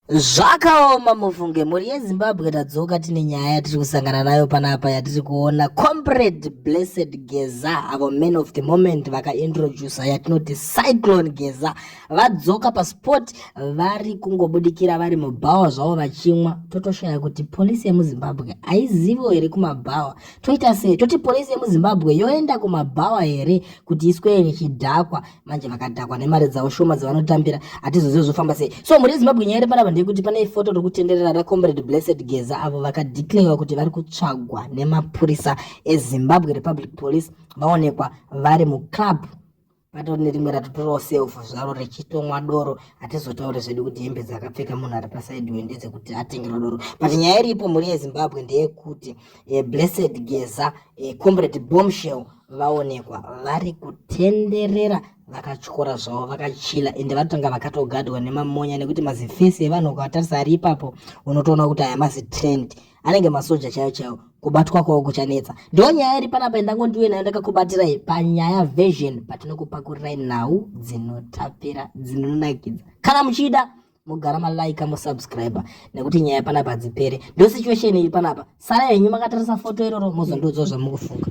Zvakaoma mufunge muri yeZimbabwe tadzoka tine nyaya tiri kusangana nayo panapa yatiri kuona Comrade Blessed Geza avo men of the moment vakaintroduce yatinoti Cyclone Geza vadzoka pasport vari kungobudikira vari mubhawa zvavo vachimwa. Totoshaya kuti polisi yemuZimbabwe aizivo here kumabhawa. Toita sei toti polisi yemuZimbabwe yoenda kumabhawa here kuti iswere chidhakwa manje vakadhakwa nemari dzavo shoma dzavanotambira hatizozivi zvofamba sei. So muri yeZimbabwe nyaya panapa ndekuti pane foto rokutenderera raComrade Blessed Geza avo vakadeclare kuti vari kutsvagwa nemapurisa eZimbabwe Republic Police vaonekwa vari muclub. Pato nerimwe ratotorawo self zvaro rechitomwa doro hatizotaure zvedu kuti hembe dzakapfeka munhu ari pasaidi wendedze kuti atengera doro. But nyaya iripo muri yeZimbabwe ndeyekuti Blessed Geza Comrade Bombshell vaonekwa vari kutenderera vakatyora zvavo vakachila ende vatanga vakatogadwa nemamonya nekuti mazifesi evanhu ukatarisa ari ipapo unotoona kuti aya mazitrend anenge masoja chaiwo chaiwo kubatwa kwawo kuchanetsa. Ndo nyaya iri panapa ndangondiwe nayo ndakakubatirai panyaya version patinokupakurirai nhau dzinotapira dzinonakidza. Kana muchida mugara malaika musubscriber nekuti nyaya panapa dzipere. Ndo situation iri panapa. Sara yenyu makatarisa foto iroro muzondoudzawo zvamukufunga.